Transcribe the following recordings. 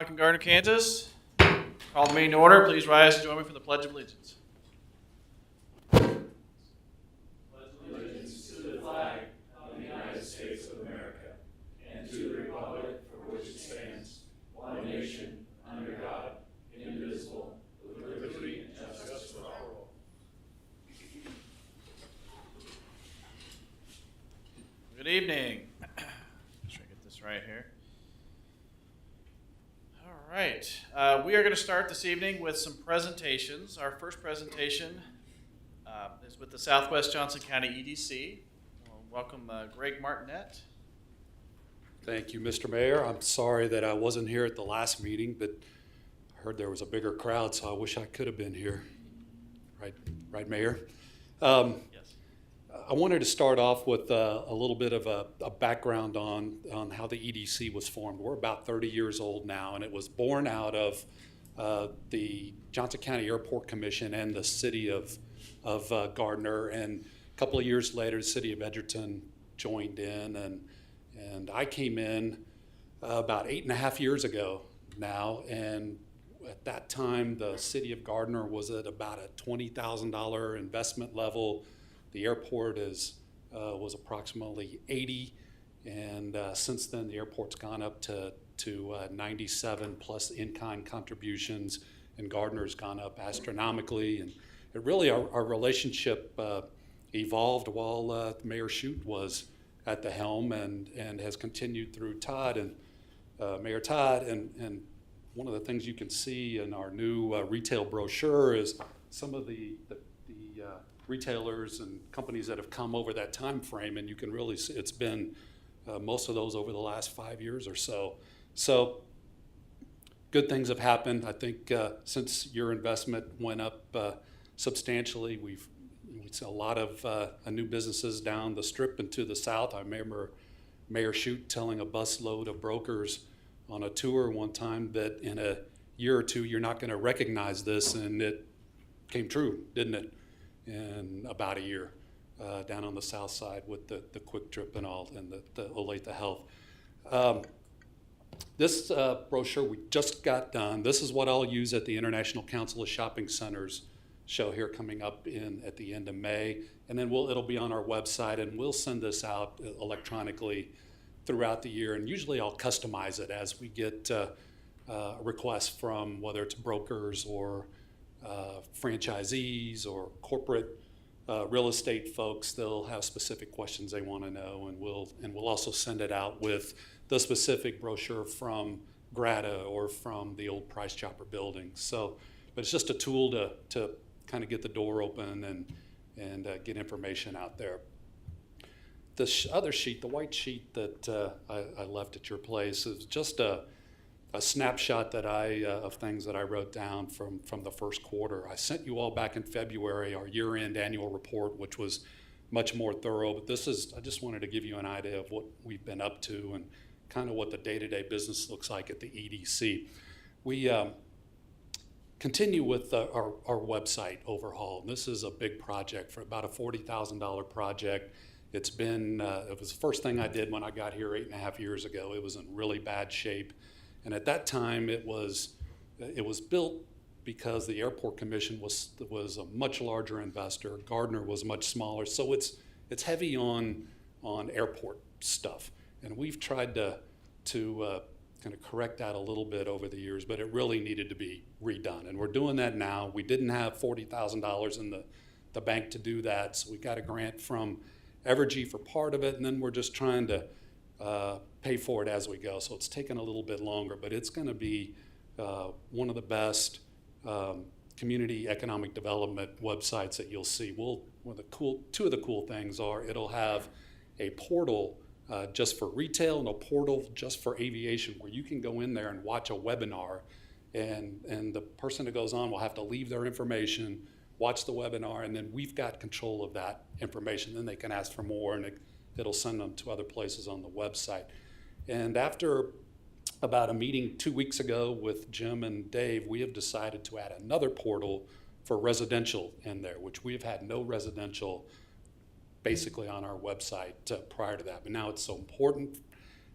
In Gardner, Kansas. Call the meeting to order. Please rise and join me for the Pledge of Allegiance. Allegiance to the flag of the United States of America and to the republic for which it stands, one nation, under God, indivisible, with liberty and justice for all. Good evening. Make sure I get this right here. All right. We are going to start this evening with some presentations. Our first presentation is with the Southwest Johnson County EDC. Welcome Greg Martinet. Thank you, Mr. Mayor. I'm sorry that I wasn't here at the last meeting, but I heard there was a bigger crowd, so I wish I could have been here. Right, Mayor? Yes. I wanted to start off with a little bit of a background on how the EDC was formed. We're about 30 years old now, and it was born out of the Johnson County Airport Commission and the city of Gardner. And a couple of years later, the city of Edgerton joined in, and I came in about 8.5 years ago now. And at that time, the city of Gardner was at about a $20,000 investment level. The airport was approximately 80, and since then the airport's gone up to 97 plus in-kind contributions, and Gardner's gone up astronomically. And it really, our relationship evolved while Mayor Shute was at the helm, and has continued through Todd and Mayor Todd. And one of the things you can see in our new retail brochure is some of the retailers and companies that have come over that time frame, and you can really see it's been most of those over the last 5 years or so. So good things have happened. I think since your investment went up substantially, we see a lot of new businesses down the strip and to the south. I remember Mayor Shute telling a busload of brokers on a tour one time that in a year or two you're not going to recognize this, and it came true, didn't it? In about a year down on the south side with the Quick Trip and all, and the Olathe Health. This brochure we just got done. This is what I'll use at the International Council of Shopping Centers show here coming up at the end of May, and then it'll be on our website, and we'll send this out electronically throughout the year. And usually I'll customize it as we get requests from whether it's brokers or franchisees or corporate real estate folks. They'll have specific questions they want to know, and we'll also send it out with the specific brochure from Grata or from the old Price Chopper building. So, but it's just a tool to kind of get the door open and get information out there. The other sheet, the white sheet that I left at your place, is just a snapshot that of things that I wrote down from the first quarter. I sent you all back in February our year-end annual report, which was much more thorough. But I just wanted to give you an idea of what we've been up to and kind of what the day-to-day business looks like at the EDC. We continue with our website overhaul. This is a big project, for about a $40,000 project. It was the first thing I did when I got here 8.5 years ago. It was in really bad shape. And at that time, it was built because the Airport Commission was a much larger investor. Gardner was much smaller, so it's heavy on airport stuff. And we've tried to kind of correct that a little bit over the years, but it really needed to be redone. And we're doing that now. We didn't have $40,000 in the bank to do that, so we got a grant from Evergy for part of it, and then we're just trying to pay for it as we go. So it's taken a little bit longer, but it's going to be one of the best community economic development websites that you'll see. Two of the cool things are it'll have a portal just for retail and a portal just for aviation, where you can go in there and watch a webinar, and the person that goes on will have to leave their information, watch the webinar, and then we've got control of that information. Then they can ask for more, and it'll send them to other places on the website. And after about a meeting 2 weeks ago with Jim and Dave, we have decided to add another portal for residential in there, which we've had no residential basically on our website prior to that. But now it's so important,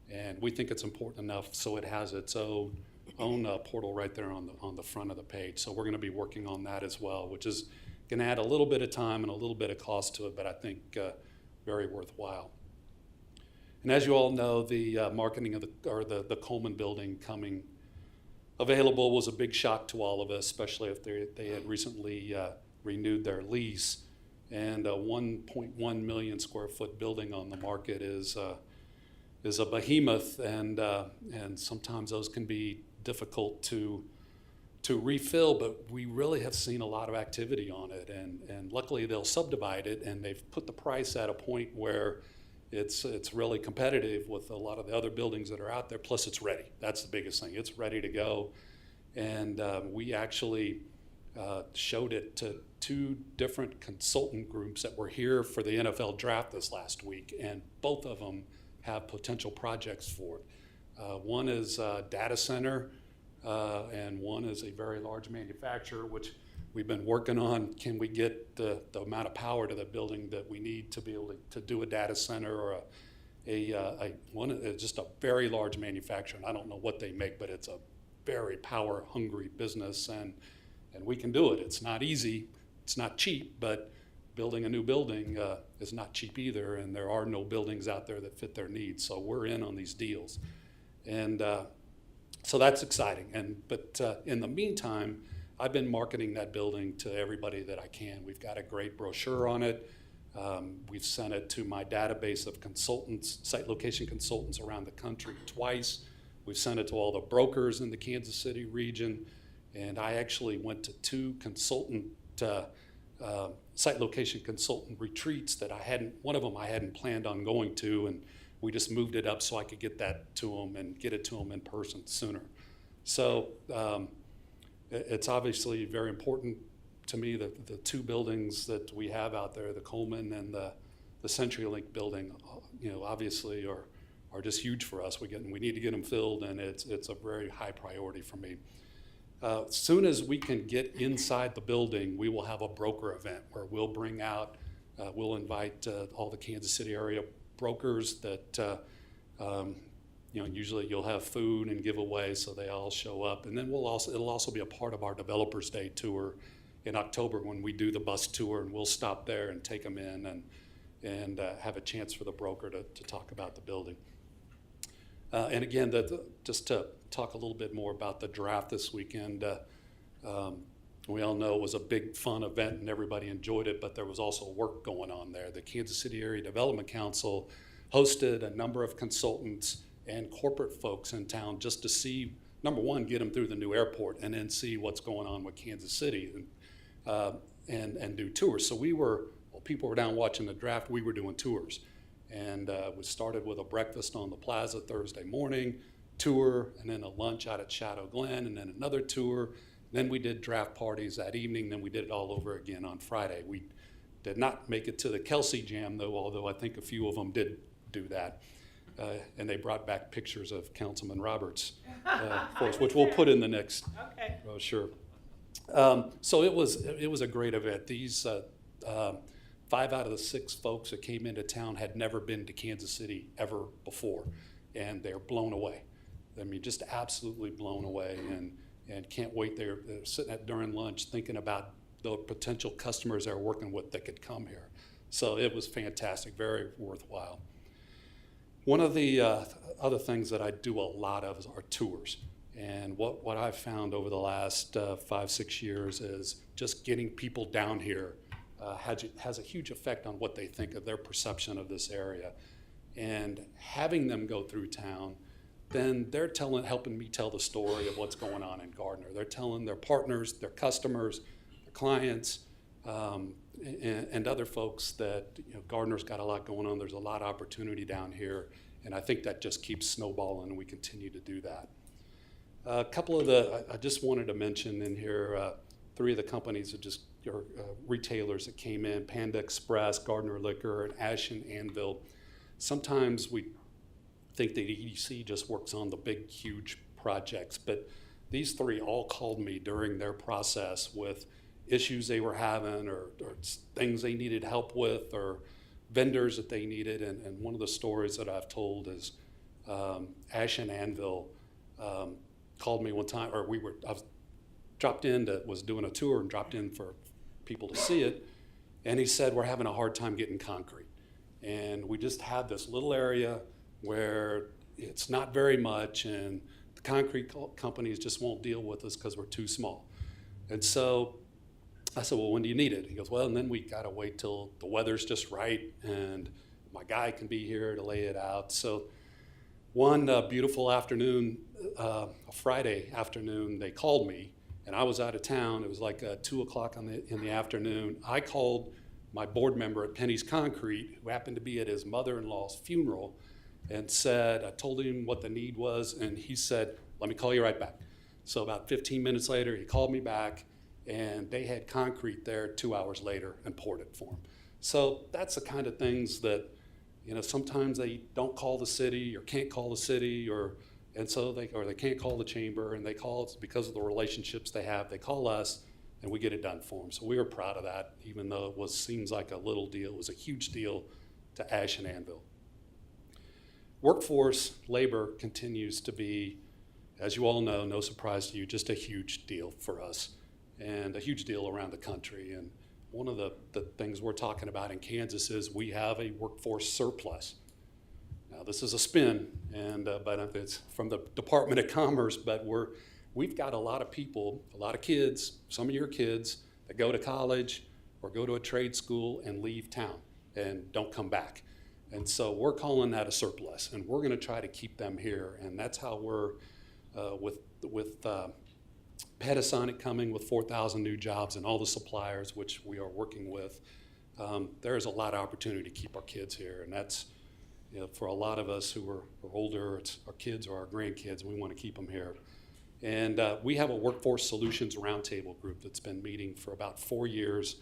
and we think it's important enough so it has its own own portal right there on the front of the page. So we're going to be working on that as well, which is going to add a little bit of time and a little bit of cost to it, but I think very worthwhile. And as you all know, the marketing of the Coleman building coming available was a big shock to all of us, especially if they had recently renewed their lease. And a 1.1 million square foot building on the market is a behemoth, and sometimes those can be difficult to refill, but we really have seen a lot of activity on it, and luckily they'll subdivide it, and they've put the price at a point where it's really competitive with a lot of the other buildings that are out there, plus it's ready. That's the biggest thing. It's ready to go, and we actually showed it to 2 different consultant groups that were here for the NFL draft this last week, and both of them have potential projects for it. One is a data center, and one is a very large manufacturer, which we've been working on. Can we get the amount of power to the building that we need to be able to do a data center, or just a very large manufacturer? And I don't know what they make, but it's a very power-hungry business, and we can do it. It's not easy, it's not cheap, but building a new building is not cheap either, and there are no buildings out there that fit their needs. So we're in on these deals, and so that's exciting. But in the meantime, I've been marketing that building to everybody that I can. We've got a great brochure on it. We've sent it to my database of consultants, site location consultants around the country twice. We've sent it to all the brokers in the Kansas City region, and I actually went to 2 consultant site location consultant retreats that one of them I hadn't planned on going to, and we just moved it up so I could get that to them and get it to them in person sooner. So it's obviously very important to me that the 2 buildings that we have out there, the Coleman and the CenturyLink building, obviously are just huge for us. We need to get them filled, and it's a very high priority for me. As soon as we can get inside the building, we will have a broker event where we'll bring out, we'll invite all the Kansas City area brokers that, usually you'll have food and giveaways, so they all show up. And then it'll also be a part of our Developers Day tour in October when we do the bus tour, and we'll stop there and take them in and have a chance for the broker to talk about the building. And again, just to talk a little bit more about the draft this weekend, we all know it was a big, fun event and everybody enjoyed it, but there was also work going on there. The Kansas City Area Development Council hosted a number of consultants and corporate folks in town just to see, number one, get them through the new airport, and then see what's going on with Kansas City and do tours. So while people were down watching the draft, we were doing tours. And we started with a breakfast on the plaza Thursday morning, tour, and then a lunch out at Shadow Glen, and then another tour. Then we did draft parties that evening, then we did it all over again on Friday. We did not make it to the Kelsey Jam, though, although I think a few of them did do that. And they brought back pictures of Councilman Roberts for us, which we'll put in the next brochure. So it was a great event. These 5 out of the 6 folks that came into town had never been to Kansas City ever before, and they're blown away. I mean, just absolutely blown away, and can't wait. They're sitting during lunch thinking about the potential customers they're working with that could come here. So it was fantastic, very worthwhile. One of the other things that I do a lot of are tours. And what I've found over the last 5-6 years is just getting people down here has a huge effect on what they think of their perception of this area. And having them go through town, then they're helping me tell the story of what's going on in Gardner. They're telling their partners, their customers, their clients, and other folks that Gardner's got a lot going on. There's a lot of opportunity down here, and I think that just keeps snowballing, and we continue to do that. A couple of I just wanted to mention in here 3 of the companies that retailers that came in: Panda Express, Gardner Liquor, and Ashen Anvil. Sometimes we think that EDC just works on the big, huge projects, but these 3 all called me during their process with issues they were having, or things they needed help with, or vendors that they needed. And one of the stories that I've told is Ashen Anvil called me one time, or I was doing a tour and dropped in for people to see it, and he said, we're having a hard time getting concrete. And we just have this little area where it's not very much, and the concrete companies just won't deal with us because we're too small. And so I said, well, when do you need it? He goes, well, and then we gotta wait till the weather's just right and my guy can be here to lay it out. So one beautiful afternoon, a Friday afternoon, they called me, and I was out of town. It was like 2 o'clock in the afternoon. I called my board member at Penny's Concrete, who happened to be at his mother-in-law's funeral, and I told him what the need was, and he said, let me call you right back. So about 15 minutes later, he called me back, and they had concrete there 2 hours later and poured it for him. So that's the kind of things that, sometimes they don't call the city or can't call the city, and so they can't call the chamber, and they call us because of the relationships they have. They call us, and we get it done for them. So we were proud of that, even though it seems like a little deal. It was a huge deal to Ash and Anvil. Workforce labor continues to be, as you all know, no surprise to you, just a huge deal for us and a huge deal around the country. And one of the things we're talking about in Kansas is we have a workforce surplus. Now, this is a spin, but it's from the Department of Commerce, but we've got a lot of people, a lot of kids, some of your kids, that go to college or go to a trade school and leave town and don't come back. And so we're calling that a surplus, and we're gonna try to keep them here. And that's how we're, with Panasonic coming with 4,000 new jobs and all the suppliers which we are working with, there's a lot of opportunity to keep our kids here. And that's, for a lot of us who are older, it's our kids or our grandkids, we want to keep them here. And we have a workforce solutions roundtable group that's been meeting for about 4 years.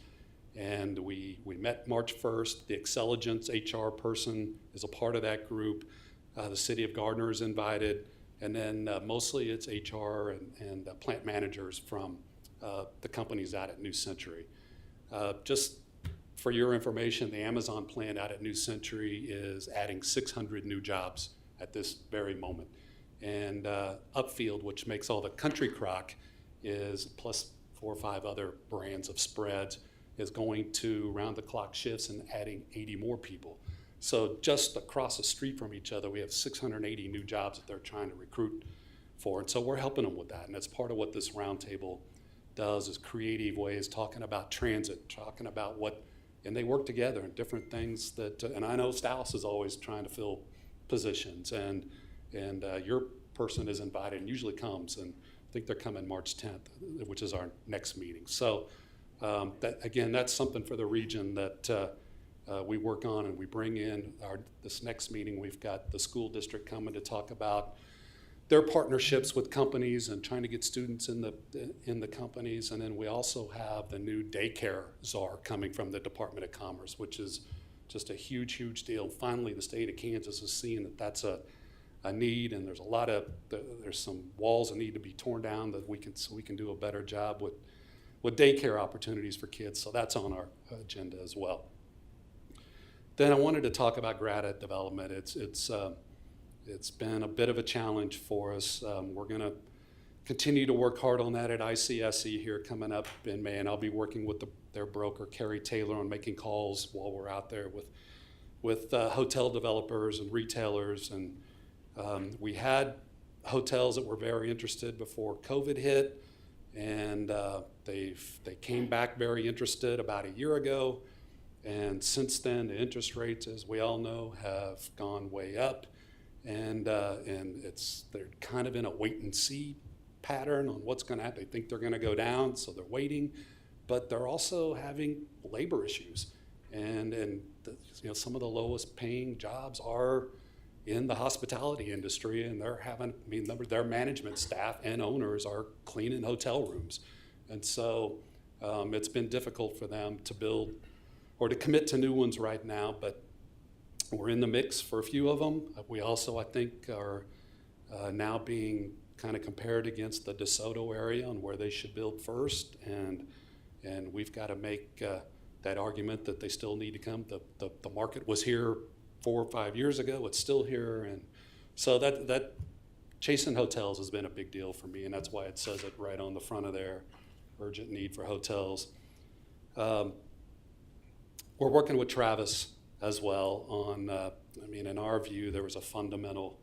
And we met March 1st. The Excelligence HR person is a part of that group. The city of Gardner is invited. And then mostly it's HR and plant managers from the companies out at New Century. Just for your information, the Amazon plant out at New Century is adding 600 new jobs at this very moment. And Upfield, which makes all the country crock, is plus 4 or 5 other brands of spreads, is going to round-the-clock shifts and adding 80 more people. So just across the street from each other, we have 680 new jobs that they're trying to recruit for. And so we're helping them with that. And that's part of what this roundtable does, is creative ways, talking about transit, talking about and they work together in different things that, and I know Staus is always trying to fill positions, and your person is invited and usually comes, and I think they're coming March 10th, which is our next meeting. So that's something for the region that we work on, and we bring in this next meeting. We've got the school district coming to talk about their partnerships with companies and trying to get students in the companies. And then we also have the new daycare czar coming from the Department of Commerce, which is just a huge, huge deal. Finally, the state of Kansas is seeing that that's a need, and there's some walls that need to be torn down so we can do a better job with daycare opportunities for kids. So that's on our agenda as well. Then I wanted to talk about grad development. It's been a bit of a challenge for us. We're going to continue to work hard on that at ICSE here coming up in May, and I'll be working with their broker, Carrie Taylor, on making calls while we're out there with hotel developers and retailers. And we had hotels that were very interested before COVID hit, and they came back very interested about a year ago. And since then, the interest rates, as we all know, have gone way up, and they're kind of in a wait and see pattern on what's going to happen. They think they're going to go down, so they're waiting, but they're also having labor issues, and some of the lowest paying jobs are in the hospitality industry, and their management staff and owners are cleaning hotel rooms, and so it's been difficult for them to build or to commit to new ones right now, but we're in the mix for a few of them. We also, I think, are now being kind of compared against the DeSoto area on where they should build first, and we've got to make that argument that they still need to come. The market was here 4 or 5 years ago. It's still here, and so that chasing hotels has been a big deal for me, and that's why it says it right on the front of there, urgent need for hotels. We're working with Travis as well on, in our view, there was a fundamental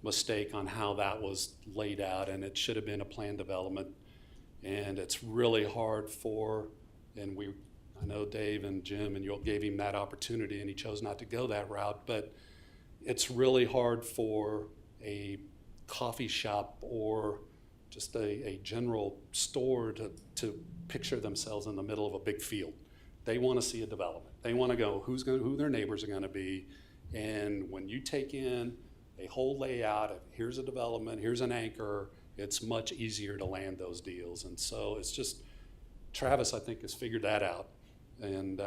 mistake on how that was laid out, and it should have been a planned development. And it's really hard I know Dave and Jim and you all gave him that opportunity and he chose not to go that route, but it's really hard for a coffee shop or just a general store to picture themselves in the middle of a big field. They want to see a development. They want to go who their neighbors are going to be. And when you take in a whole layout of here's a development, here's an anchor, it's much easier to land those deals. And so it's just, Travis, I think, has figured that out. And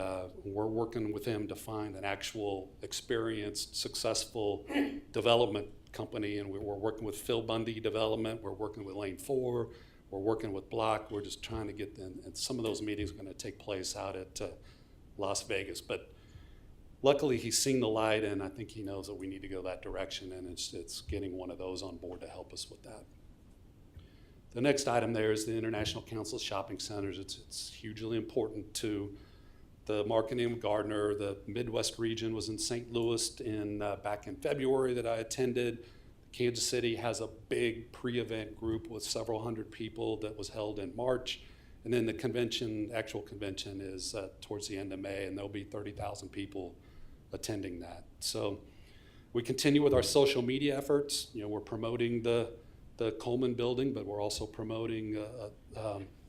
we're working with him to find an actual experienced, successful development company. And we're working with Phil Bundy Development. We're working with Lane 4. We're working with Block. We're just trying to get them. And some of those meetings are going to take place out at Las Vegas. But luckily, he's seen the light, and I think he knows that we need to go that direction. And it's getting one of those on board to help us with that. The next item there is the International Council of Shopping Centers. It's hugely important to the marketing of Gardner. The Midwest region was in St. Louis back in February that I attended. Kansas City has a big pre-event group with several hundred people that was held in March. And then the actual convention is towards the end of May, and there'll be 30,000 people attending that. So we continue with our social media efforts. We're promoting the Coleman building, but we're also promoting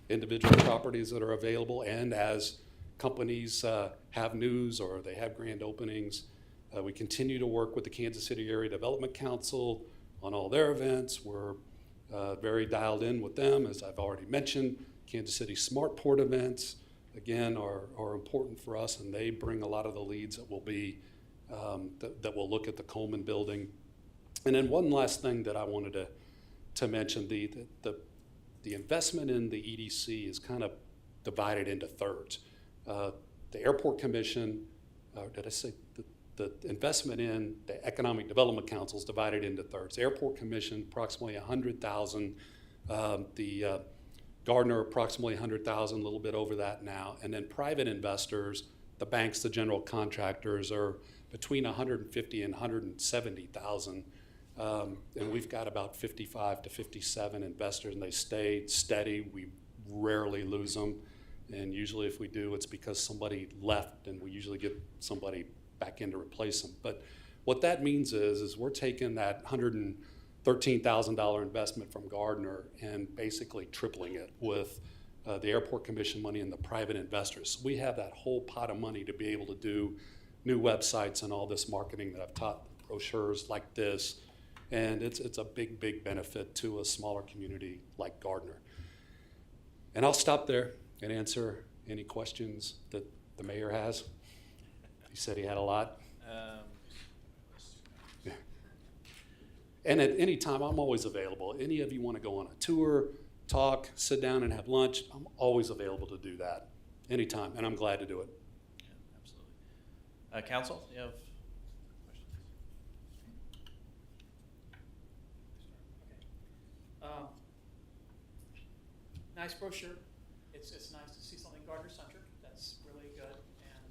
individual properties that are available. And as companies have news or they have grand openings, we continue to work with the Kansas City Area Development Council on all their events. We're very dialed in with them, as I've already mentioned. Kansas City Smart Port events, again, are important for us, and they bring a lot of the leads that will be that will look at the Coleman building. And then one last thing that I wanted to mention, the investment in the EDC is kind of divided into thirds. The Airport Commission, did I say the investment in the Economic Development Council is divided into thirds. The Airport Commission, approximately $100,000. The Gardner, approximately $100,000, a little bit over that now. And then private investors, the banks, the general contractors, are between $150,000 and $170,000. And we've got about 55 to 57 investors, and they stay steady. We rarely lose them. And usually if we do, it's because somebody left, and we usually get somebody back in to replace them. But what that means is we're taking that $113,000 investment from Gardner and basically tripling it with the Airport Commission money and the private investors. So we have that whole pot of money to be able to do new websites and all this marketing that I've taught, brochures like this. And it's a big, big benefit to a smaller community like Gardner. And I'll stop there and answer any questions that the mayor has. He said he had a lot. Yeah. And at any time, I'm always available. Any of you want to go on a tour, talk, sit down and have lunch, I'm always available to do that anytime, and I'm glad to do it. Yeah, absolutely. Council, you have questions? Nice brochure. It's nice to see something Gardner-centric. That's really good, and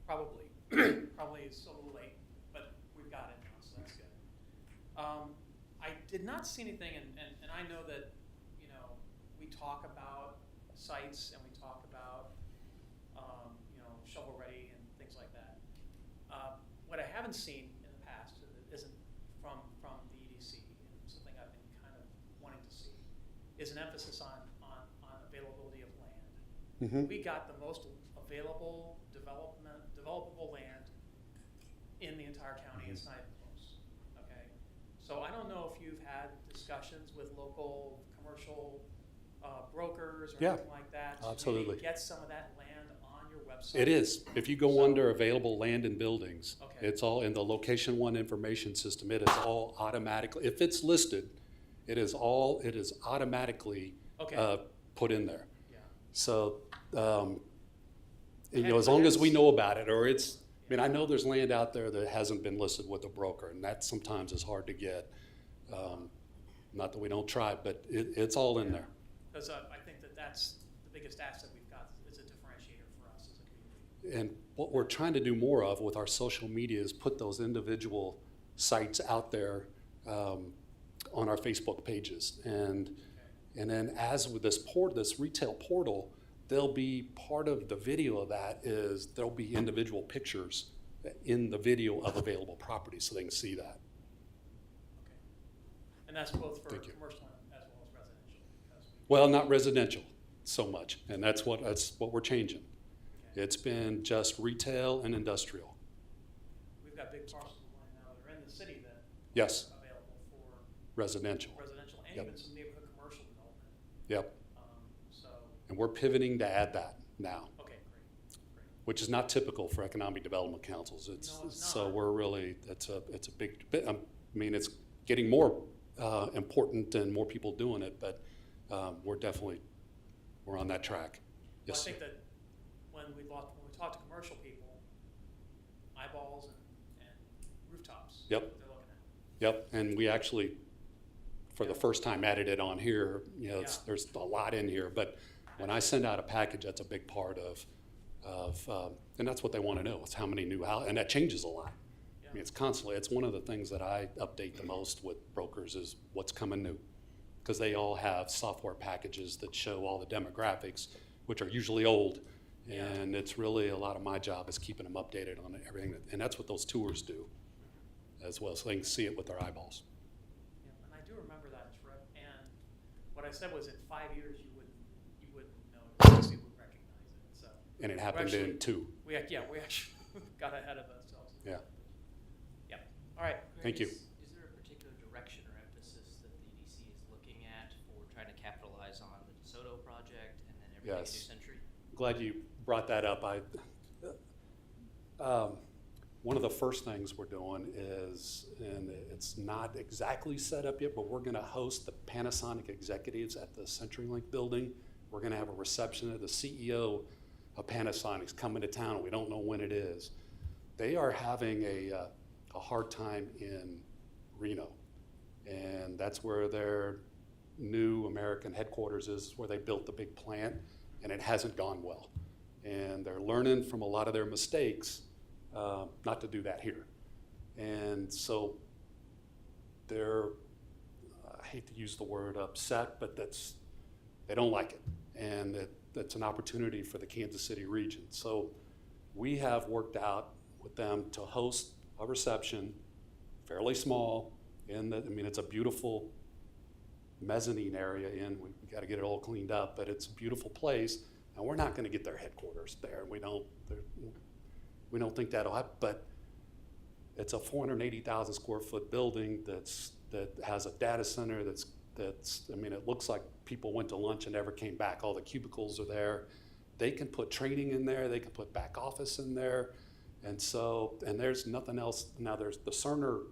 probably it's a little late, but we've got it now, so that's good. I did not see anything, and I know that we talk about sites and we talk about shovel ready and things like that. What I haven't seen in the past isn't from the EDC, and something I've been kind of wanting to see, is an emphasis on availability of land. Mm-hmm. We got the most available developable land in the entire county. It's not even close. Okay, so I don't know if you've had discussions with local commercial brokers or anything like that to Absolutely. maybe get some of that land on your website. It is. If you go under available land and buildings, Okay. it's all in the Location 1 information system. It is all automatically, if it's listed, it is automatically Okay. put in there. Yeah. So, as long as we know about it, or I know there's land out there that hasn't been listed with a broker, and that sometimes is hard to get. Not that we don't try, but it's all in there. Because I think that's the biggest asset we've got, is a differentiator for us as a community. And what we're trying to do more of with our social media is put those individual sites out there on our Facebook pages. And then as with this retail portal, there'll be part of the video of that is there'll be individual pictures in the video of available properties so they can see that. Okay. And that's both for Thank you. commercial as well as residential? Because Well, not residential so much, and that's what we're changing. okay. It's been just retail and industrial. We've got big parcels of land now that are in the city that Yes, are available for residential. residential and Yep. even some neighborhood commercial development. Yep. So, And we're pivoting to add that now, okay, great. which is not typical for economic development councils. No, it's So not. we're really, it's a big, I mean, it's getting more important and more people doing it, but we're on that track. Well, Yes, I sir. think that when we talk to commercial people, eyeballs and rooftops. Yep. What they're looking at. Yep, and we actually, for the first time, added it on here. You know, Yeah. there's a lot in here, but when I send out a package, that's a big part of and that's what they want to know, is how many new houses, and that changes a lot. I mean, it's constantly, it's one of the things that I update the most with brokers is what's coming new. Because they all have software packages that show all the demographics, which are usually old. Yeah. And it's really, a lot of my job is keeping them updated on everything, and that's what those tours do as well, so they can see it with their eyeballs. Yeah, and I do remember that trip, and what I said was in 5 years, you wouldn't know, people would recognize it, so. And it happened actually- in 2. We actually got ahead of ourselves. Yeah. Yep, all right. Thank you. Is there a particular direction or emphasis that the EDC is looking at for trying to capitalize on the DeSoto project and then everything Yes. New Century? Glad you brought that up. One of the first things we're doing is, and it's not exactly set up yet, but we're gonna host the Panasonic executives at the CenturyLink building. We're gonna have a reception of the CEO of Panasonic's coming to town. We don't know when it is. They are having a hard time in Reno. And that's where their new American headquarters is, where they built the big plant, and it hasn't gone well. And they're learning from a lot of their mistakes not to do that here. And so they're, I hate to use the word upset, but they don't like it. And that's an opportunity for the Kansas City region. So we have worked out with them to host a reception, fairly small, it's a beautiful mezzanine area we got to get it all cleaned up, but it's a beautiful place, and we're not going to get their headquarters there. We don't think that'll happen, but it's a 480,000 square foot building that has a data center it looks like people went to lunch and never came back. All the cubicles are there. They can put training in there. They can put back office in there. And there's nothing else. Now there's the Cerner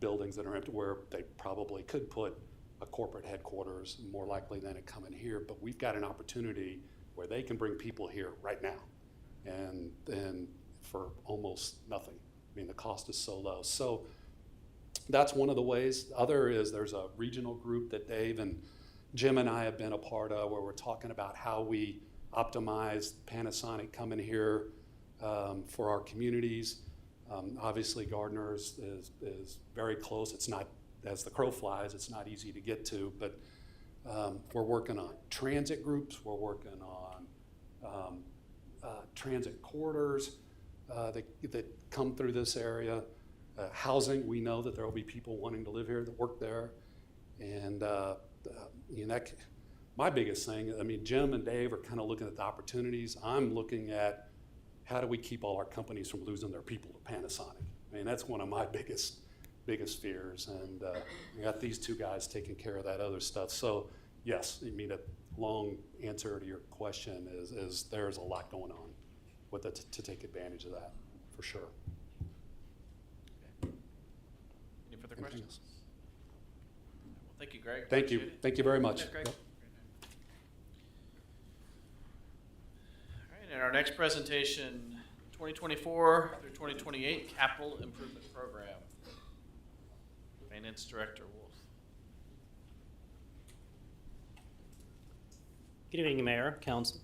buildings that are empty where they probably could put a corporate headquarters, more likely than it coming here. But we've got an opportunity where they can bring people here right now, and for almost nothing. I mean, the cost is so low. So that's one of the ways. Other is there's a regional group that Dave and Jim and I have been a part of, where we're talking about how we optimize Panasonic coming here for our communities. Obviously, Gardner is very close. It's not, as the crow flies, it's not easy to get to, but we're working on transit groups. We're working on transit corridors that come through this area. Housing, we know that there will be people wanting to live here that work there. And my biggest thing, Jim and Dave are kind of looking at the opportunities. I'm looking at how do we keep all our companies from losing their people to Panasonic. That's one of my biggest fears. And we got these two guys taking care of that other stuff. So yes, a long answer to your question is there's a lot going on with it to take advantage of that, for sure. Any further questions? Well, thank you, Greg. Thank you. Appreciate it. Thank you very much. Thanks, Greg. Yep. All right, and our next presentation, 2024 through 2028 Capital Improvement Program. Finance Director Wolf. Good evening, Mayor, Council.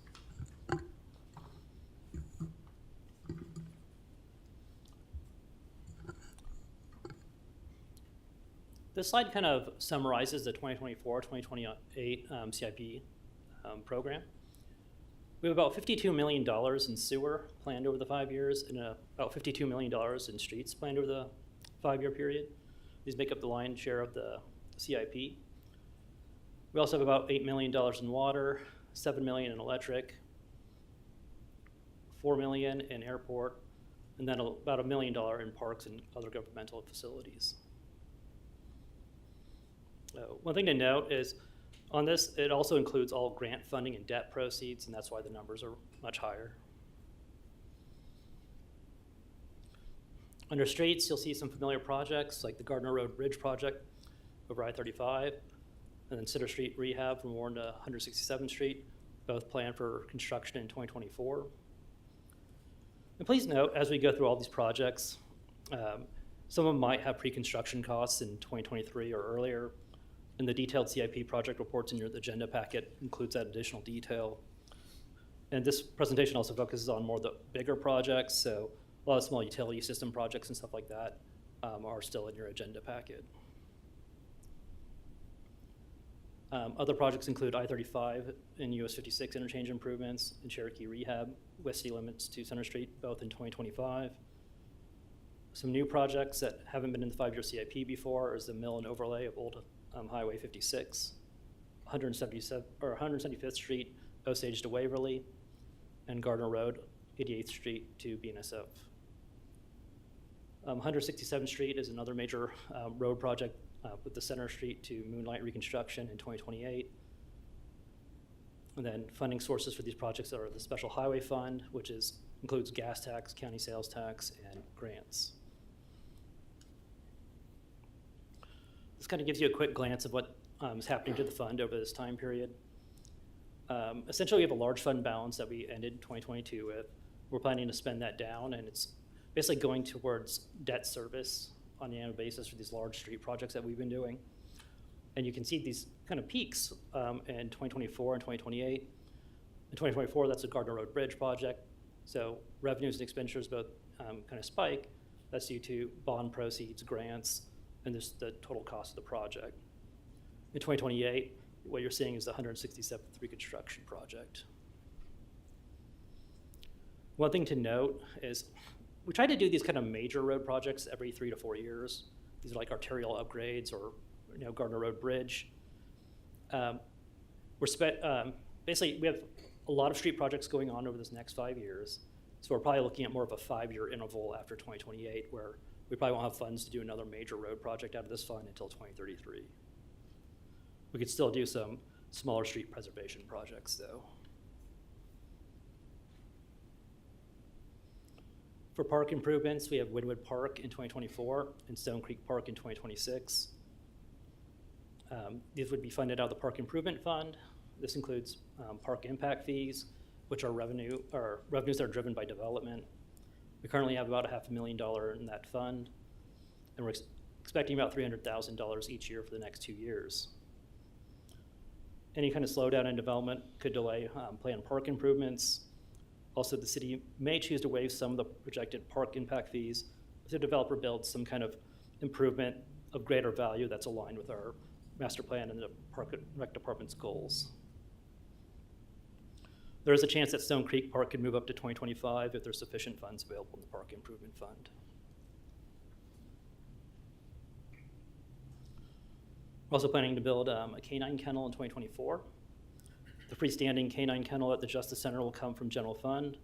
This slide kind of summarizes the 2024-2028 CIP program. We have about $52 million in sewer planned over the 5 years and about $52 million in streets planned over the 5-year period. These make up the lion's share of the CIP. We also have about $8 million in water, $7 million in electric, $4 million in airport, and then about $1 million in parks and other governmental facilities. One thing to note is on this, it also includes all grant funding and debt proceeds, and that's why the numbers are much higher. Under streets, you'll see some familiar projects like the Gardner Road Bridge project over I-35, and then Center Street rehab from Warren to 167th Street, both planned for construction in 2024. And please note, as we go through all these projects, some of them might have pre-construction costs in 2023 or earlier, and the detailed CIP project reports in your agenda packet includes that additional detail. And this presentation also focuses on more of the bigger projects, so a lot of small utility system projects and stuff like that are still in your agenda packet. Other projects include I-35 and US 56 interchange improvements and Cherokee rehab, west city limits to Center Street, both in 2025. Some new projects that haven't been in the 5-year CIP before is the mill and overlay of Old Highway 56, 175th Street, Osage to Waverly, and Gardner Road, 88th Street to BNSF. 167th Street is another major road project with the Center Street to Moonlight reconstruction in 2028. And then funding sources for these projects are the Special Highway Fund, which includes gas tax, county sales tax, and grants. This kind of gives you a quick glance of what is happening to the fund over this time period. Essentially, we have a large fund balance that we ended 2022 with. We're planning to spend that down, and it's basically going towards debt service on an annual basis for these large street projects that we've been doing. And you can see these kind of peaks in 2024 and 2028. In 2024, that's the Gardner Road Bridge project. So revenues and expenditures both kind of spike. That's due to bond proceeds, grants, and this the total cost of the project. In 2028, what you're seeing is the 167th reconstruction project. One thing to note is we try to do these kind of major road projects every 3 to 4 years. These are like arterial upgrades or Gardner Road Bridge. Basically, we have a lot of street projects going on over this next 5 years. So we're probably looking at more of a 5-year interval after 2028 where we probably won't have funds to do another major road project out of this fund until 2033. We could still do some smaller street preservation projects though. For park improvements, we have Wynwood Park in 2024 and Stone Creek Park in 2026. These would be funded out of the Park Improvement Fund. This includes park impact fees, which are revenues that are driven by development. We currently have about $500,000 in that fund, and we're expecting about $300,000 each year for the next 2 years. Any kind of slowdown in development could delay planned park improvements. Also, the city may choose to waive some of the projected park impact fees if the developer builds some kind of improvement of greater value that's aligned with our master plan and the Park and Rec Department's goals. There is a chance that Stone Creek Park could move up to 2025 if there's sufficient funds available in the Park Improvement Fund. We're also planning to build a canine kennel in 2024. The freestanding canine kennel at the Justice Center will come from general fund.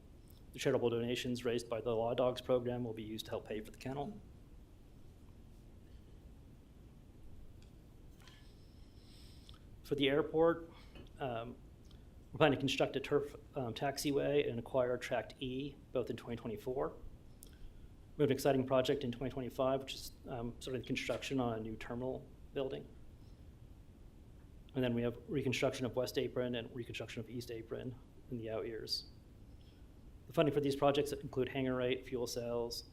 The charitable donations raised by the Law Dogs program will be used to help pay for the kennel. For the airport, we're planning to construct a turf taxiway and acquire Tract E, both in 2024. We have an exciting project in 2025, which is starting construction on a new terminal building. And then we have reconstruction of West Apron and reconstruction of East Apron in the out years. The funding for these projects include hangar rate, fuel cells,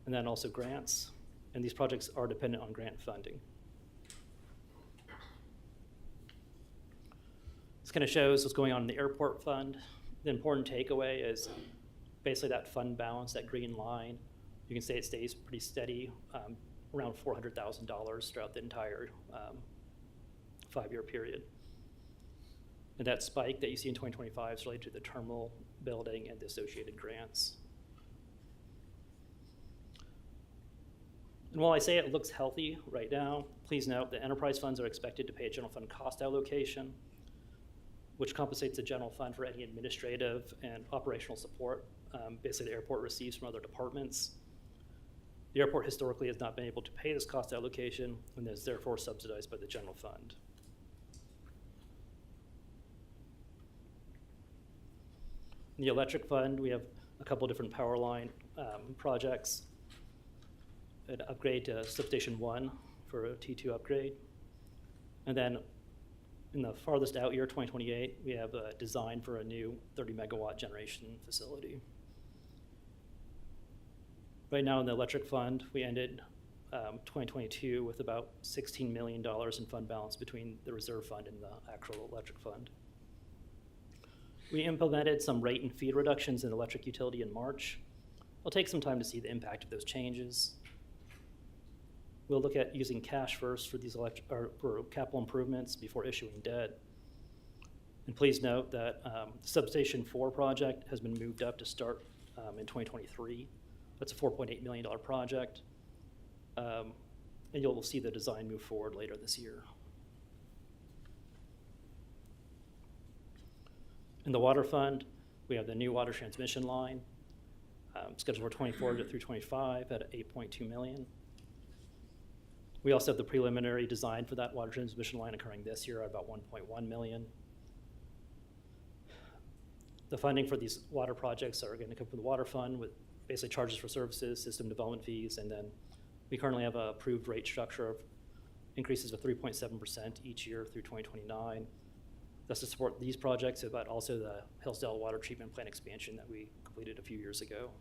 and then also grants. And these projects are dependent on grant funding. This kind of shows what's going on in the airport fund. The important takeaway is basically that fund balance, that green line. You can say it stays pretty steady, around $400,000 throughout the entire 5-year period. And that spike that you see in 2025 is related to the terminal building and the associated grants. And while I say it looks healthy right now, please note that enterprise funds are expected to pay a general fund cost allocation, which compensates the general fund for any administrative and operational support basically the airport receives from other departments. The airport historically has not been able to pay this cost allocation and is therefore subsidized by the general fund. In the electric fund, we have a couple different power line projects. An upgrade to substation 1 for a T2 upgrade. And then in the farthest out year, 2028, we have a design for a new 30 megawatt generation facility. Right now in the electric fund, we ended 2022 with about $16 million in fund balance between the reserve fund and the actual electric fund. We implemented some rate and fee reductions in electric utility in March. It'll take some time to see the impact of those changes. We'll look at using cash first for these for capital improvements before issuing debt. And please note that the Substation 4 project has been moved up to start in 2023. That's a $4.8 million project. And you'll see the design move forward later this year. In the water fund, we have the new water transmission line, scheduled for 24 through 25 at $8.2 million. We also have the preliminary design for that water transmission line occurring this year at about $1.1 million. The funding for these water projects are going to come from the water fund with basically charges for services, system development fees, and then we currently have an approved rate structure of increases of 3.7% each year through 2029. That's to support these projects, but also the Hillsdale water treatment plant expansion that we completed a few years ago.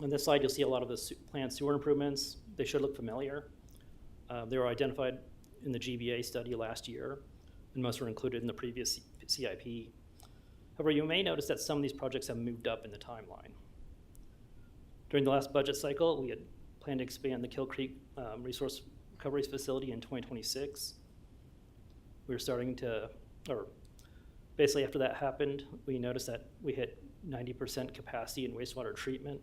On this slide, you'll see a lot of the planned sewer improvements. They should look familiar. They were identified in the GBA study last year, and most were included in the previous CIP. However, you may notice that some of these projects have moved up in the timeline. During the last budget cycle, we had planned to expand the Kill Creek Resource Recovery Facility in 2026. We were starting to, or basically after that happened, we noticed that we hit 90% capacity in wastewater treatment,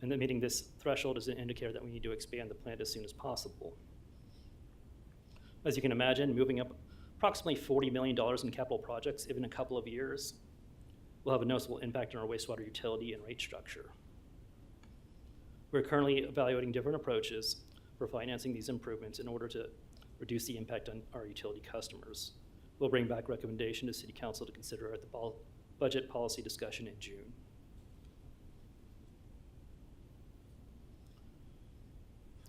and that meeting this threshold is an indicator that we need to expand the plant as soon as possible. As you can imagine, moving up approximately $40 million in capital projects, even a couple of years, will have a noticeable impact on our wastewater utility and rate structure. We're currently evaluating different approaches for financing these improvements in order to reduce the impact on our utility customers. We'll bring back recommendation to City Council to consider at the budget policy discussion in June.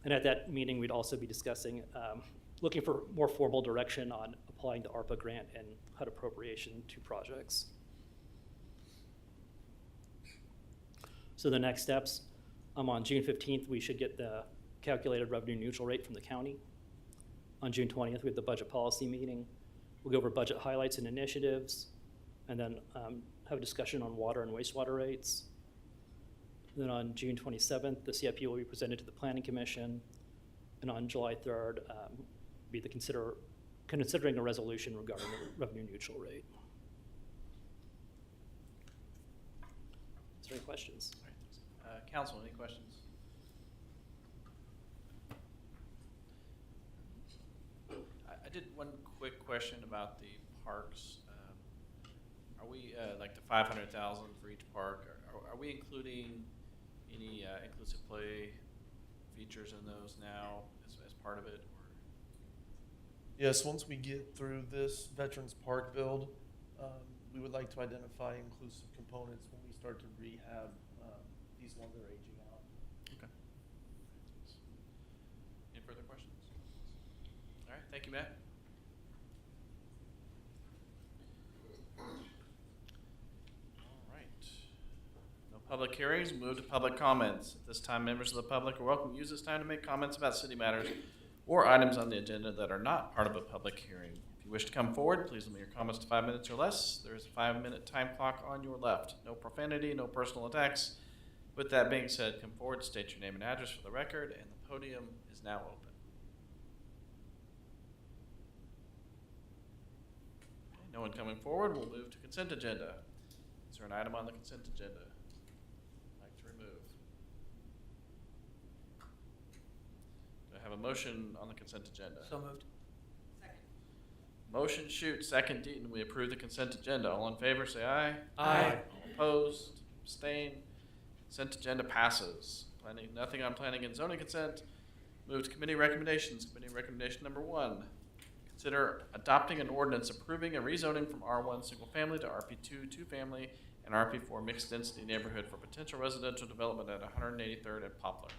And at that meeting, we'd also be discussing looking for more formal direction on applying the ARPA grant and HUD appropriation to projects. So the next steps, on June 15th, we should get the calculated revenue neutral rate from the county. On June 20th, we have the budget policy meeting. We'll go over budget highlights and initiatives, and then have a discussion on water and wastewater rates. And then on June 27th, the CIP will be presented to the Planning Commission, and on July 3rd, be considering a resolution regarding the revenue neutral rate. Is there any questions? Council, any questions? I did one quick question about the parks. Are we, like the 500,000 for each park, are we including any inclusive play features in those now as part of it? Or? Yes, once we get through this Veterans Park build, we would like to identify inclusive components when we start to rehab these ones that are aging out. Okay. Any further questions? All right, thank you, Matt. All right. No public hearings, move to public comments. At this time, members of the public are welcome to use this time to make comments about city matters or items on the agenda that are not part of a public hearing. If you wish to come forward, please limit your comments to 5 minutes or less. There is a 5-minute time clock on your left. No profanity, no personal attacks. With that being said, come forward, state your name and address for the record, and the podium is now open. Okay, no one coming forward, we'll move to consent agenda. Is there an item on the consent agenda you'd like to remove? Do I have a motion on the consent agenda? So moved. Motion, Shoot, second, Deaton. We approve the consent agenda. All in favor, say aye. Aye. All opposed, abstain. Consent agenda passes. Nothing on planning and zoning consent. Move to committee recommendations. Committee recommendation number 1. Consider adopting an ordinance approving a rezoning from R1 single family to RP2 two family and RP4 mixed density neighborhood for potential residential development at 183rd and Poplar.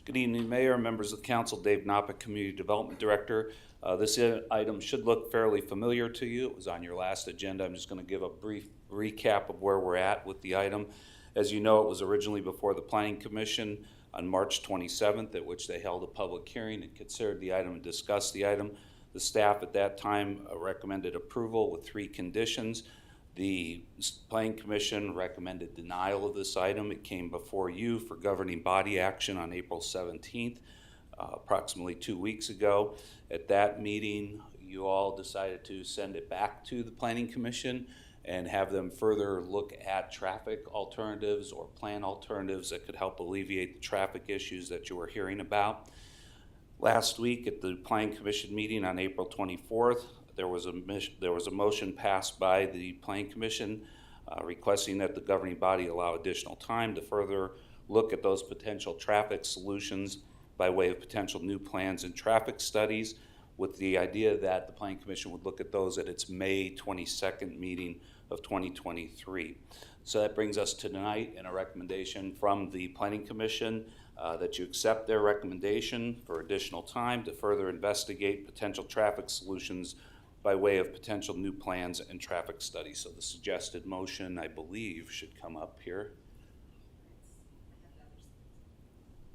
Good evening, Mayor, members of the council. Dave Noppa, Community Development Director. This item should look fairly familiar to you. It was on your last agenda. I'm just going to give a brief recap of where we're at with the item. As you know, it was originally before the Planning Commission on March 27th, at which they held a public hearing and considered the item and discussed the item. The staff at that time recommended approval with 3 conditions. The Planning Commission recommended denial of this item. It came before you for governing body action on April 17th, approximately 2 weeks ago. At that meeting, you all decided to send it back to the Planning Commission and have them further look at traffic alternatives or plan alternatives that could help alleviate the traffic issues that you were hearing about. Last week at the Planning Commission meeting on April 24th, there was a motion passed by the Planning Commission requesting that the governing body allow additional time to further look at those potential traffic solutions by way of potential new plans and traffic studies, with the idea that the Planning Commission would look at those at its May 22nd meeting of 2023. So that brings us to tonight and a recommendation from the Planning Commission that you accept their recommendation for additional time to further investigate potential traffic solutions by way of potential new plans and traffic studies. So the suggested motion, I believe, should come up here.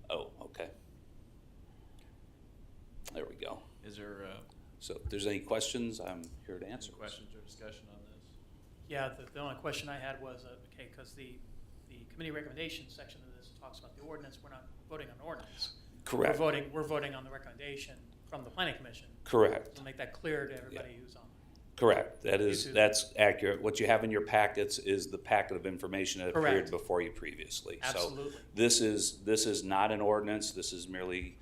Oh, okay. There we go. Is there So if there's any questions, I'm here to answer. questions or discussion on this? Yeah, the only question I had was, okay, because the committee recommendation section of this talks about the ordinance, we're not voting on ordinance. Correct. We're voting on the recommendation from the Planning Commission. Correct. To make that clear to everybody who's on. Correct. You too. That's accurate. What you have in your packets is the packet of information that appeared Correct. before you previously. Absolutely. So this is not an ordinance. This is merely,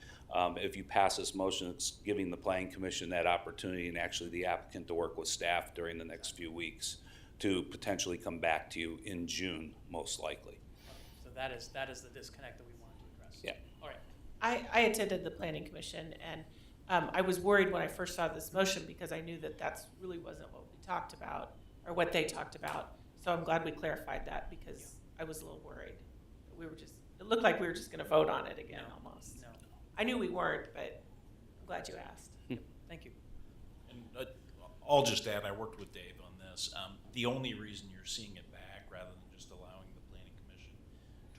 if you pass this motion, it's giving the Planning Commission that opportunity and actually the applicant to work with staff during the next few weeks to potentially come back to you in June, most likely. So that is the disconnect that we wanted to address. Yeah. All right. I attended the Planning Commission, and I was worried when I first saw this motion because I knew that that's really wasn't what we talked about or what they talked about. So I'm glad we clarified that because I was a little worried. It looked like we were just going to vote on it again almost. No, I knew we weren't, but I'm glad you asked. thank you. And I'll just add, I worked with Dave on this. The only reason you're seeing it back, rather than just allowing the Planning Commission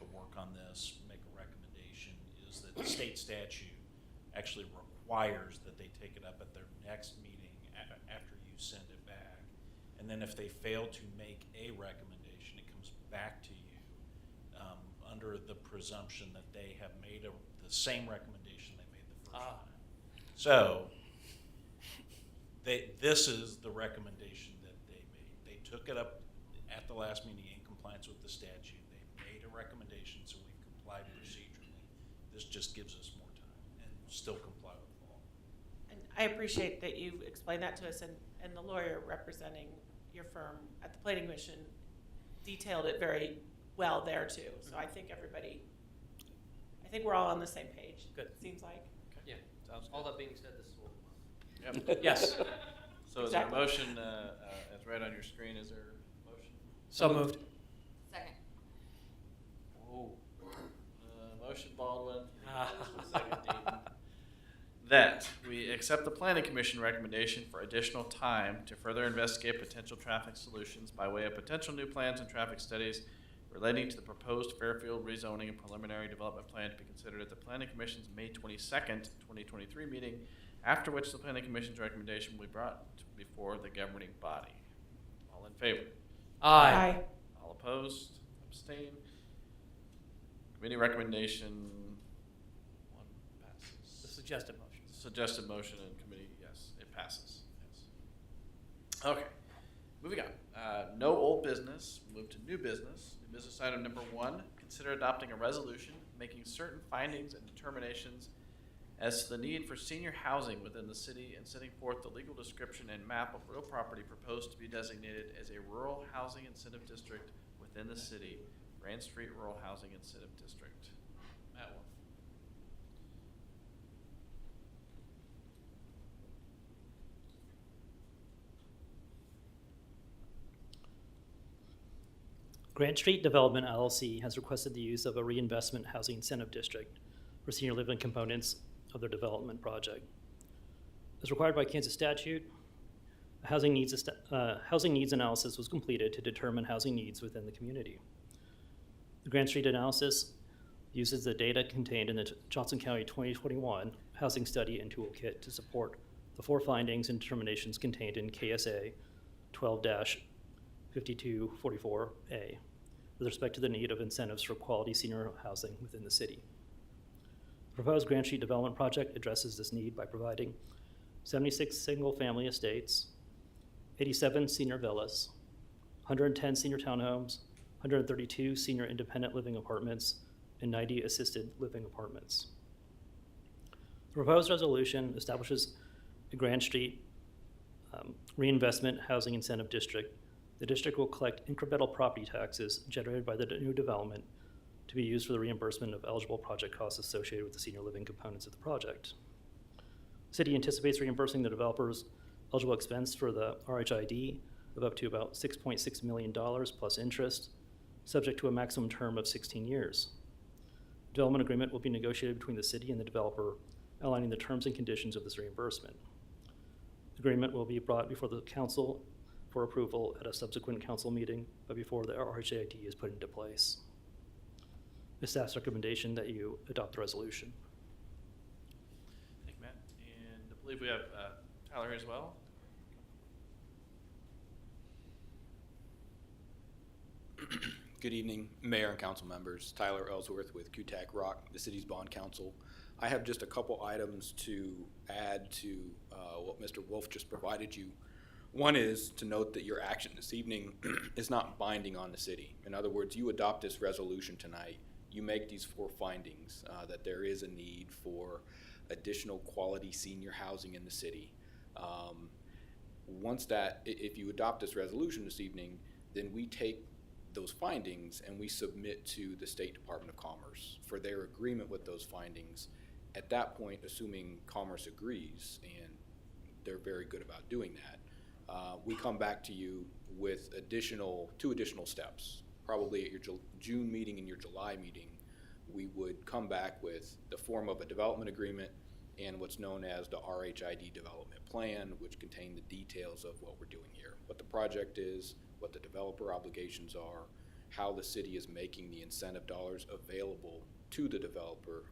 to work on this, make a recommendation, is that the state statute actually requires that they take it up at their next meeting after you send it back. And then if they fail to make a recommendation, it comes back to you under the presumption that they have made the same recommendation they made the first time. So this is the recommendation that they made. They took it up at the last meeting in compliance with the statute. They made a recommendation, so we've complied procedurally. This just gives us more time and still comply with the law. And I appreciate that you explained that to us, and the lawyer representing your firm at the Planning Commission detailed it very well there too. So I think we're all on the same page. Good. Seems like. Yeah. Sounds All good. that being said, this is what we want. Yep. Yes. So is there a Exactly. motion, as read on your screen, is there a motion? So moved. Second. Whoa. Motion Baldwin, second Deaton. That we accept the Planning Commission recommendation for additional time to further investigate potential traffic solutions by way of potential new plans and traffic studies relating to the proposed Fairfield rezoning and preliminary development plan to be considered at the Planning Commission's May 22nd, 2023 meeting, after which the Planning Commission's recommendation will be brought before the governing body. All in favor? Aye. All opposed? Abstain? Committee recommendation, one passes. The suggested motion. Suggested motion in committee, yes, it passes. Yes. Okay, moving on. No old business, move to new business. New business item number 1, consider adopting a resolution making certain findings and determinations as to the need for senior housing within the city and setting forth the legal description and map of real property proposed to be designated as a rural housing incentive district within the city, Grand Street Rural Housing Incentive District. Matt Wolf. Grant Street Development LLC has requested the use of a reinvestment housing incentive district for senior living components of their development project. As required by Kansas statute, a housing needs analysis was completed to determine housing needs within the community. The Grant Street analysis uses the data contained in the Johnson County 2021 Housing Study and Toolkit to support the 4 findings and determinations contained in KSA 12-5244A with respect to the need of incentives for quality senior housing within the city. The proposed Grant Street development project addresses this need by providing 76 single-family estates, 87 senior villas, 110 senior townhomes, 132 senior independent living apartments, and 90 assisted living apartments. The proposed resolution establishes the Grant Street Reinvestment Housing Incentive District. The district will collect incremental property taxes generated by the new development to be used for the reimbursement of eligible project costs associated with the senior living components of the project. The city anticipates reimbursing the developer's eligible expense for the RHID of up to about $6.6 million plus interest, subject to a maximum term of 16 years. The development agreement will be negotiated between the city and the developer, outlining the terms and conditions of this reimbursement. The agreement will be brought before the council for approval at a subsequent council meeting, but before the RHID is put into place. The staff's recommendation that you adopt the resolution. Thank you, Matt. And I believe we have Tyler here as well. Good evening, Mayor and council members. Tyler Ellsworth with QTAC Rock, the city's bond counsel. I have just a couple items to add to what Mr. Wolf just provided you. One is to note that your action this evening is not binding on the city. In other words, you adopt this resolution tonight. You make these 4 findings that there is a need for additional quality senior housing in the city. If you adopt this resolution this evening, then we take those findings and we submit to the State Department of Commerce for their agreement with those findings. At that point, assuming Commerce agrees, and they're very good about doing that, we come back to you with 2 additional steps. Probably at your June meeting and your July meeting, we would come back with the form of a development agreement and what's known as the RHID development plan, which contain the details of what we're doing here, what the project is, what the developer obligations are, how the city is making the incentive dollars available to the developer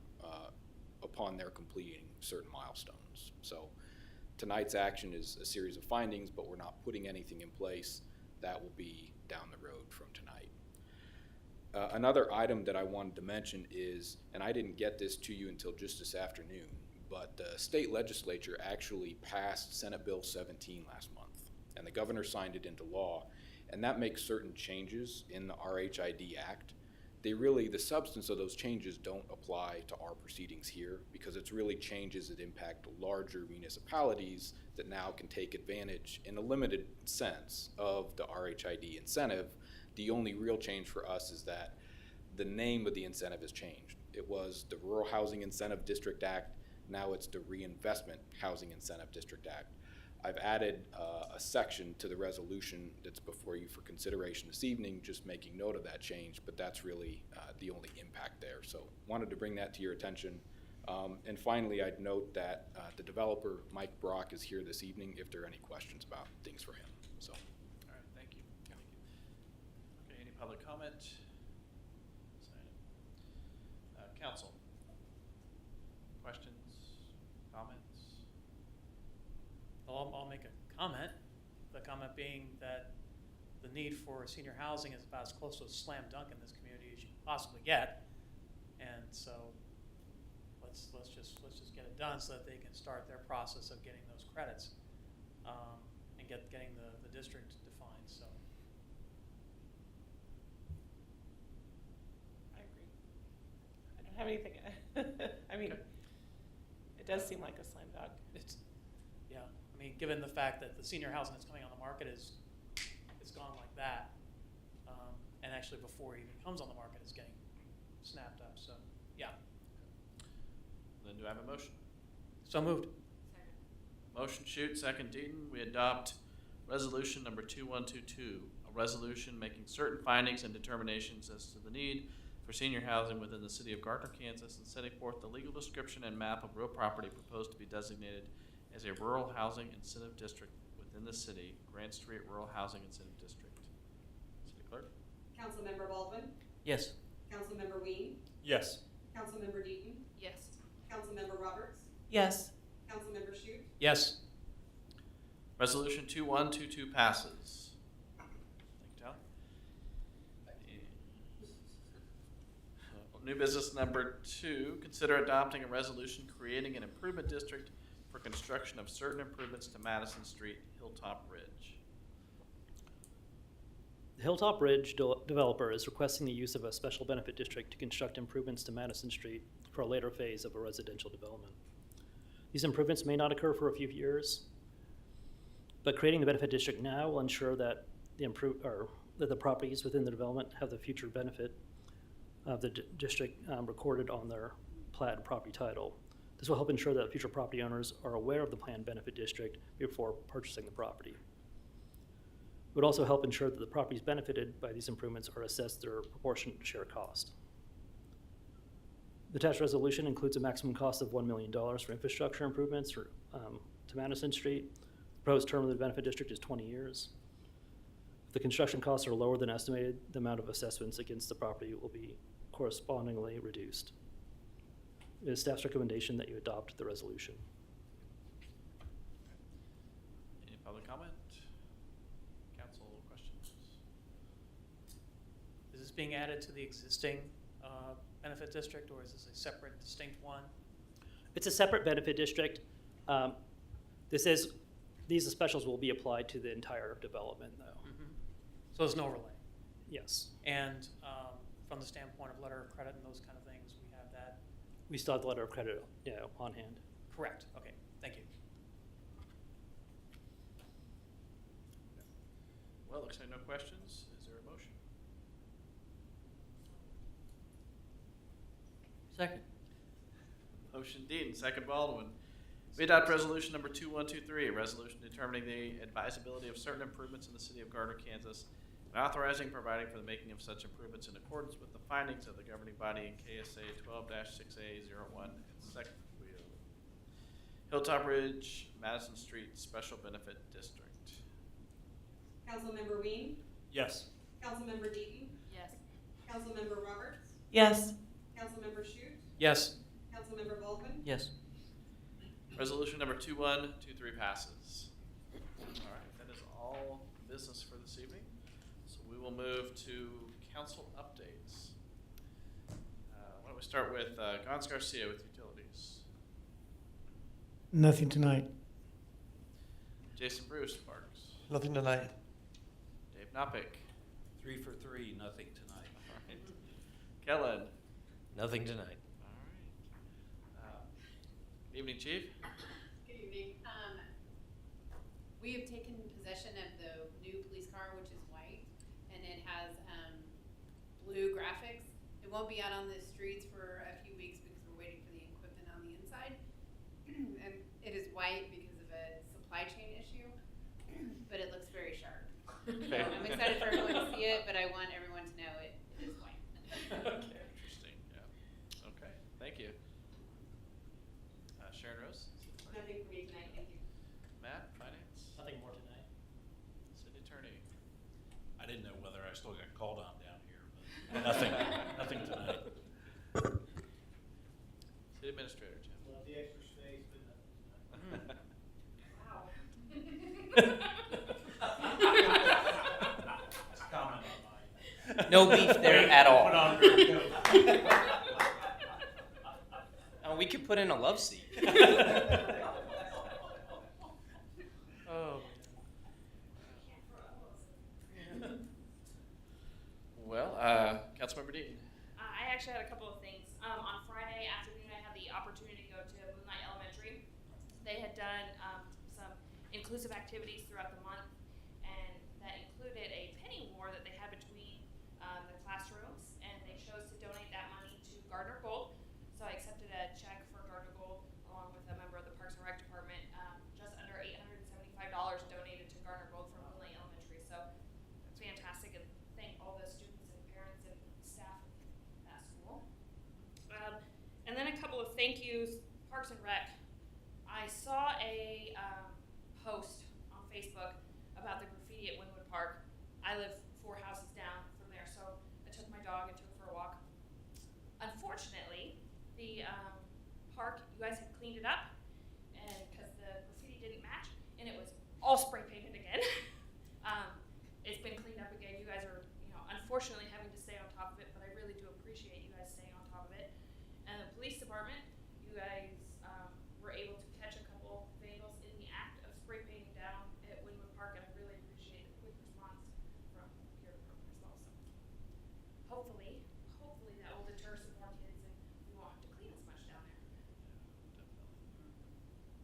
upon their completing certain milestones. So tonight's action is a series of findings, but we're not putting anything in place. That will be down the road from tonight. Another item that I wanted to mention is, and I didn't get this to you until just this afternoon, but the state legislature actually passed Senate Bill 17 last month, and the governor signed it into law, and that makes certain changes in the RHID Act. The substance of those changes don't apply to our proceedings here because it's really changes that impact larger municipalities that now can take advantage in a limited sense of the RHID incentive. The only real change for us is that the name of the incentive has changed. It was the Rural Housing Incentive District Act. Now it's the Reinvestment Housing Incentive District Act. I've added a section to the resolution that's before you for consideration this evening, just making note of that change, but that's really the only impact there. So wanted to bring that to your attention. And finally, I'd note that the developer, Mike Brock, is here this evening if there are any questions about things for him. So. All right, thank you. Thank you. Okay, any public comment? comment. The comment being that the need for senior housing is about as close to a slam dunk in this community as you can possibly get. And so let's just get it done so that they can start their process of getting those credits and getting the district defined. So I agree. I don't have anything. I mean, it does seem like a slam dunk. yeah, I mean, given the fact that the senior housing that's coming on the market is gone like that, and actually before it even comes on the market, it's getting snapped up. So yeah. Then do I have a motion? So moved. Motion Shute, second Deaton. We adopt resolution number 2122, a resolution making certain findings and determinations as to the need for senior housing within the city of Gardner, Kansas, and setting forth the legal description and map of real property proposed to be designated as a rural housing incentive district within the city, Grant Street Rural Housing Incentive District. City Clerk? Councilmember Baldwin, Yes. Councilmember Ween, Yes. Councilmember Deaton, Yes. Councilmember Roberts, Yes. Councilmember Shute, Yes. Resolution 2122 passes. Thank you, Tyler. New business number 2, consider adopting a resolution creating an improvement district for construction of certain improvements to Madison Street, Hilltop Ridge. The Hilltop Ridge developer is requesting the use of a special benefit district to construct improvements to Madison Street for a later phase of a residential development. These improvements may not occur for a few years, but creating the benefit district now will ensure that that the properties within the development have the future benefit of the district recorded on their plat and property title. This will help ensure that future property owners are aware of the planned benefit district before purchasing the property. It would also help ensure that the properties benefited by these improvements are assessed their proportionate share cost. The attached resolution includes a maximum cost of $1 million for infrastructure improvements to Madison Street. The proposed term of the benefit district is 20 years. If the construction costs are lower than estimated, the amount of assessments against the property will be correspondingly reduced. It is staff's recommendation that you adopt the resolution. Any public comment? Council questions? Is this being added to the existing benefit district, or is this a separate, distinct one? It's a separate benefit district. These specials will be applied to the entire development, though. Mm-hmm. So there's no overlay. Yes. And from the standpoint of letter of credit and those kind of things, we have that. We still have the letter of credit, on hand. Correct. Okay. Thank you. Well, looks like no questions. Is there a motion? Second. Motion Deaton, second Baldwin. We adopt resolution number 2123, a resolution determining the advisability of certain improvements in the city of Gardner, Kansas, and authorizing and providing for the making of such improvements in accordance with the findings of the governing body in KSA 12-6A01 and second wheel. Hilltop Ridge, Madison Street Special Benefit District. Councilmember Ween, Yes. Councilmember Deaton, Yes. Councilmember Roberts, Yes. Councilmember Shute, Yes. Councilmember Baldwin, Yes. Resolution number 2123 passes. All right, that is all business for this evening. So we will move to council updates. Why don't we start with Gons Garcia with utilities. Nothing tonight. Jason Bruce, Parks. Nothing tonight. Dave Nopik. 3 for 3, nothing tonight. All right. Kellen. Nothing tonight. All right. Evening, Chief. Good evening. We have taken possession of the new police car, which is white, and it has blue graphics. It won't be out on the streets for a few weeks because we're waiting for the equipment on the inside. And it is white because of a supply chain issue, but it looks very sharp. Okay. So I'm excited for everyone to see it, but I want everyone to know it is white. Okay. Interesting. Yeah. Okay. Thank you. Sharon Rose. nothing for me tonight, thank you. Matt, Finance. Nothing more tonight. City Attorney. I didn't know whether I still got called on down here, but nothing, nothing tonight. City Administrator, Jim. Well, the extra space, but nothing tonight. Wow. No beef there at all. Put on very good. We could put in a love seat. Oh. Well, Councilmember Deaton. I actually had a couple of things. On Friday afternoon, I had the opportunity to go to Moonlight Elementary. They had done some inclusive activities throughout the month, and that included a penny war that they had between the classrooms, and they chose to donate that money to Gardner Gold. So I accepted a check for Gardner Gold along with a member of the Parks and Rec Department. Just under $875 donated to Gardner Gold from Moonlight Elementary. So it's fantastic, and thank all the students and parents and staff of that school. And then a couple of thank yous. Parks and Rec. I saw a post on Facebook about the graffiti at Wynwood Park. I live 4 houses down from there, so I took my dog and took her for a walk. Unfortunately, the park, you guys had cleaned it up, and because the graffiti didn't match, and it was all spray painted again. It's been cleaned up again. You guys are, unfortunately having to stay on top of it, but I really do appreciate you guys staying on top of it. And the police department, you guys were able to catch a couple vandals in the act of spray painting down at Wynwood Park, and I really appreciate the quick response from your department as well. So hopefully that will deter some more kids, and we won't have to clean as much down there.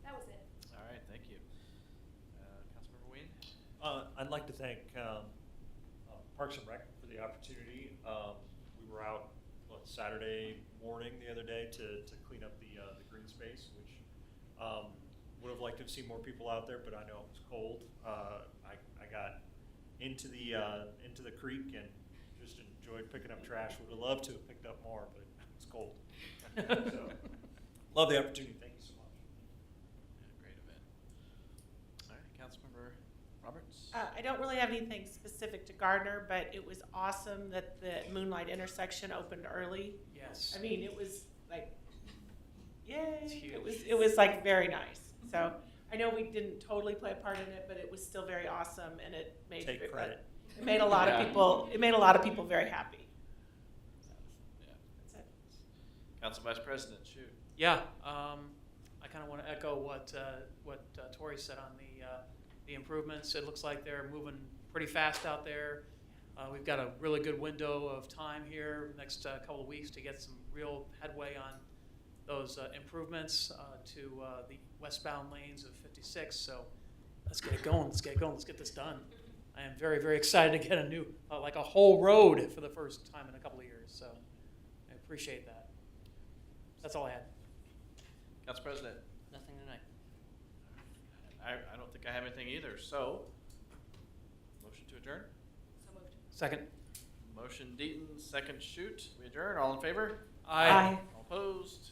That was it. All right, thank you. Councilmember Ween. I'd like to thank Parks and Rec for the opportunity. We were out Saturday morning the other day to clean up the green space, which would have liked to have seen more people out there, but I know it was cold. I got into the creek and just enjoyed picking up trash. Would have loved to have picked up more, but it was cold. So, love the opportunity. Thank you so much. Great event. All right, Councilmember Roberts. I don't really have anything specific to Gardner, but it was awesome that the Moonlight intersection opened early. Yes. I mean, it was like, It's yay! huge. It was like very nice. So I know we didn't totally play a part in it, but it was still very awesome, and it made Take credit. It made a lot of people. It made a lot of people very happy. So, Yeah. that's it. Council Vice President, shoot. Yeah, I kind of want to echo what Tori said on the improvements. It looks like they're moving pretty fast out there. We've got a really good window of time here, next couple of weeks, to get some real headway on those improvements to the westbound lanes of 56. So let's get it going. Let's get going. Let's get this done. I am very, very excited to get a new, like a whole road for the first time in a couple of years. So I appreciate that. That's all I had. Council President. Nothing tonight. I don't think I have anything either. So, motion to adjourn. So moved. Second. Motion Deaton, second shoot. We adjourn. All in favor? Aye. All opposed?